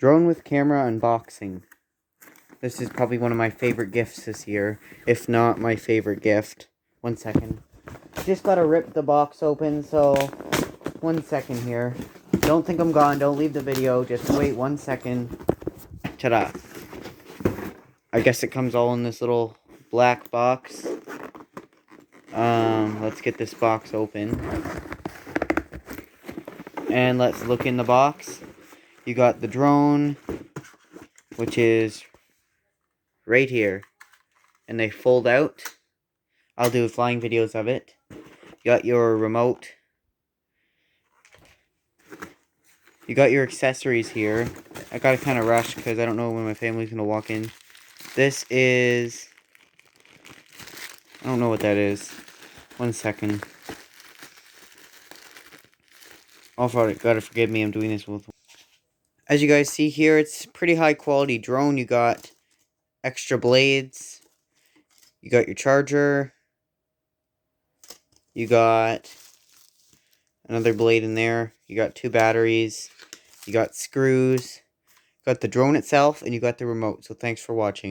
Drone with camera unboxing. This is probably one of my favorite gifts this year, if not my favorite gift. 1 second. Just gotta rip the box open, so 1 second here. Don't think I'm gone, don't leave the video, just wait 1 second. Ta-da. I guess it comes all in this little black box. Let's get this box open. And let's look in the box. You got the drone, which is right here. And they fold out. I'll do flying videos of it. You got your remote. You got your accessories here. I gotta kind of rush because I don't know when my family's gonna walk in. This is... I don't know what that is. 1 second. Also, gotta forgive me, I'm doing this with... As you guys see here, it's pretty high quality drone. You got extra blades. You got your charger. You got another blade in there. You got 2 batteries. You got screws. You got the drone itself, and you got the remote. So thanks for watching.